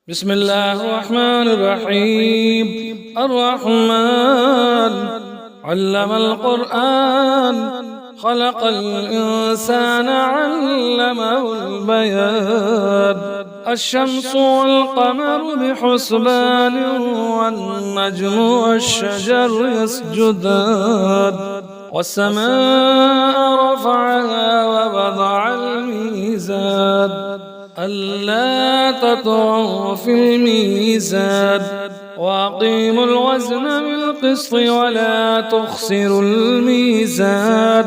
بسم الله الرحمن الرحيم. الرحمن علم القرآن، خلق الإنسان علمه البيان. الشمس والقمر بحسبان، والنجم والشجر يسجدان. والسماء رفعها ووضع الميزان، ألا تطغوا في الميزان، وأقيموا الوزن بالقسط ولا تخسروا الميزان.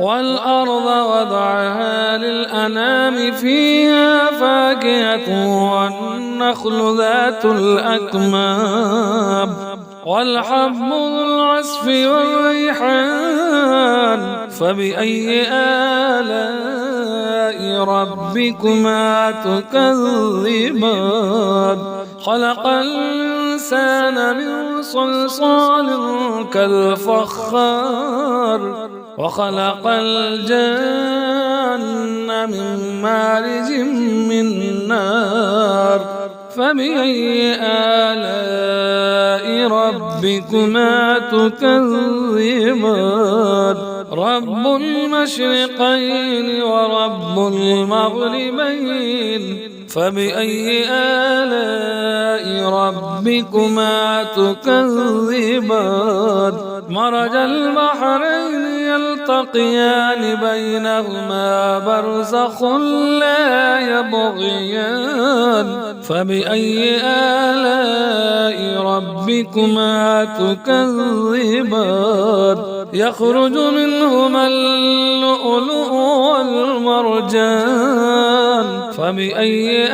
والأرض وضعها للأنام، فيها فاكهة والنخل ذات الأكمام، والحب ذو العصف والريحان. فبأي آلاء ربكما تكذبان؟ خلق الإنسان من صلصال كالفخار، وخلق الجن من مارج من نار. فبأي آلاء ربكما تكذبان؟ رب المشرقين ورب المغربين، فبأي آلاء ربكما تكذبان؟ مرج البحرين يلتقيان، بينهما برزخ لا يبغيان. فبأي آلاء ربكما تكذبان؟ يخرج منهما اللؤلؤ والمرجان. فبأي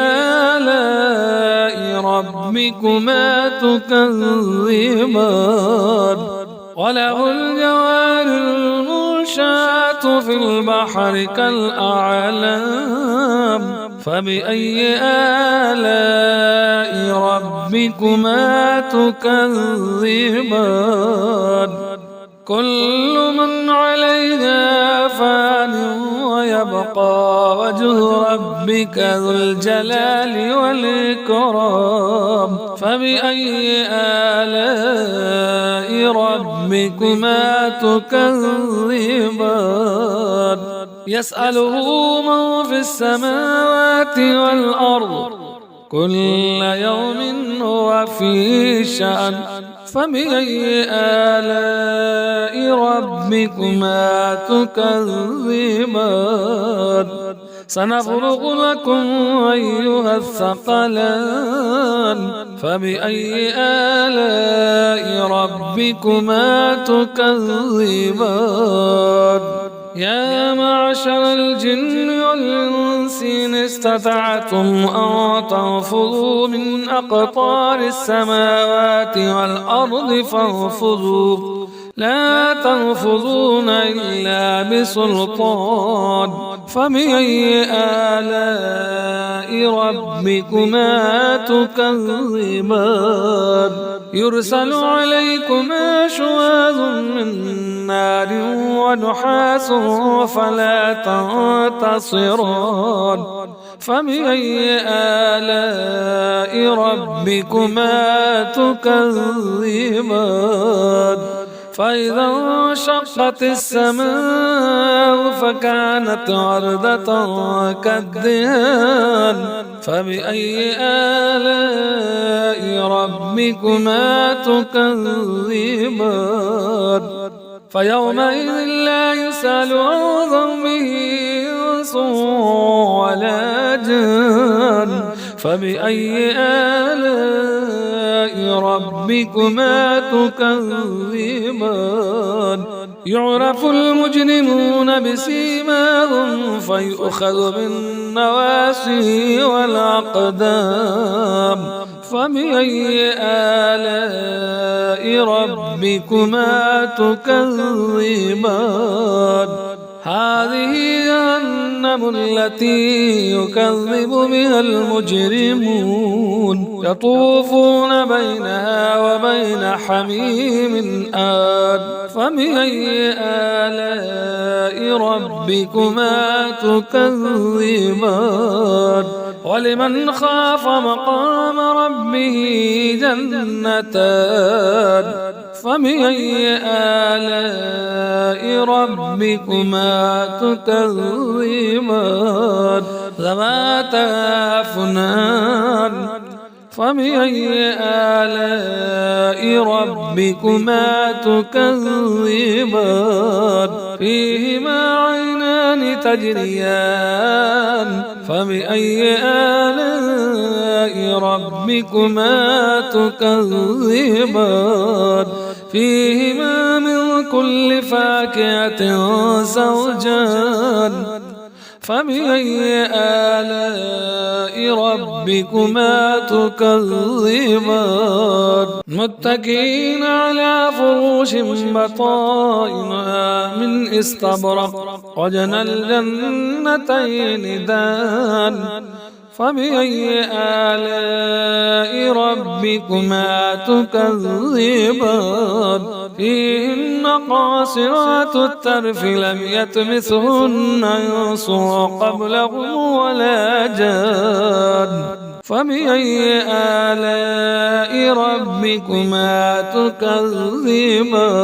آلاء ربكما تكذبان؟ وله الجوار المنشآت في البحر كالأعلام. فبأي آلاء ربكما تكذبان؟ كل من عليها فان، ويبقى وجه ربك ذو الجلال والإكرام. فبأي آلاء ربكما تكذبان؟ يسأله من في السماوات والأرض، كل يوم هو في شأن. فبأي آلاء ربكما تكذبان؟ سنفرغ لكم أيها الثقلان. فبأي آلاء ربكما تكذبان؟ يا معشر الجن والإنس إن استطعتم أن تنفذوا من أقطار السماوات والأرض فانفذوا، لا تنفذون إلا بسلطان. فبأي آلاء ربكما تكذبان؟ يرسل عليكما شواظ من نار ونحاس فلا تنتصران. فبأي آلاء ربكما تكذبان؟ فإذا انشقت السماء فكانت وردة كالدهان. فبأي آلاء ربكما تكذبان؟ فيومئذ لا يسأل عن ذنبه إنس ولا جان. فبأي آلاء ربكما تكذبان؟ يعرف المجرمون بسيماهم، فيؤخذ بالنواسي والأقدام. فبأي آلاء ربكما تكذبان؟ هذه جهنم التي يكذب بها المجرمون، يطوفون بينها وبين حميم آن. فبأي آلاء ربكما تكذبان؟ ولمن خاف مقام ربه جنتان فبأي آلاء ربكما تكذبان ذواتا أفنان فبأي آلاء ربكما تكذبان فيهما عينان تجريان فبأي آلاء ربكما تكذبان فيهما من كل فاكهة زوجان فبأي آلاء ربكما تكذبان متكئين على فروش بطائنها من استبرق وجنى الجنتين دان فبأي آلاء ربكما تكذبان فيهن قاصرات الطرف لم يطمثهن إنس قبلهم ولا جان فبأي آلاء ربكما تكذبان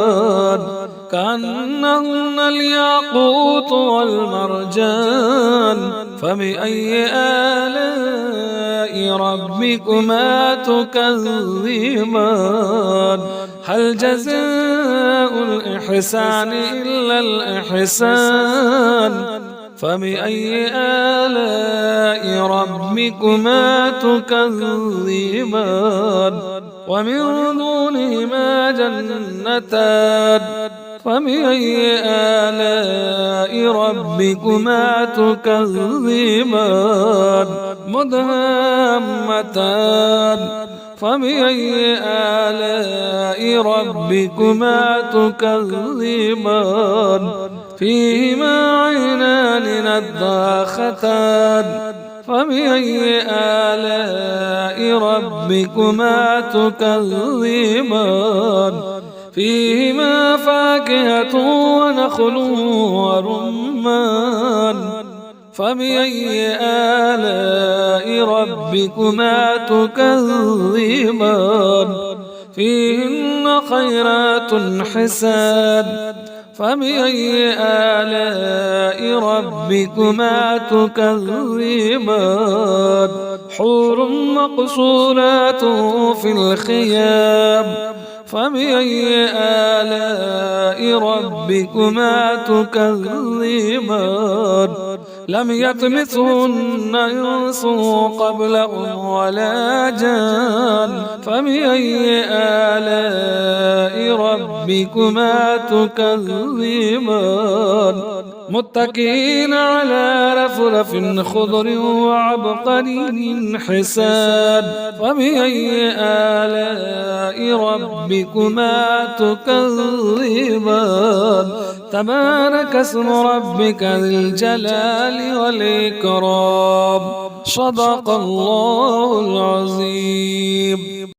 كأنهن الياقوت والمرجان فبأي آلاء ربكما تكذبان هل جزاء الإحسان إلا الإحسان فبأي آلاء ربكما تكذبان ومن دونهما جنتان فبأي آلاء ربكما تكذبان مدهامتان فبأي آلاء ربكما تكذبان فيهما عينان نضاختان فبأي آلاء ربكما تكذبان فيهما فاكهة ونخل ورمان فبأي آلاء ربكما تكذبان فيهن خيرات حسان فبأي آلاء ربكما تكذبان حور مقصورات في الخيام فبأي آلاء ربكما تكذبان لم يطمثهن إنس قبلهم ولا جان فبأي آلاء ربكما تكذبان متكئين على رفرف خضر وعبقري حسان فبأي آلاء ربكما تكذبان تبارك اسم ربك ذي الجلال والإكرام صدق الله العظيم.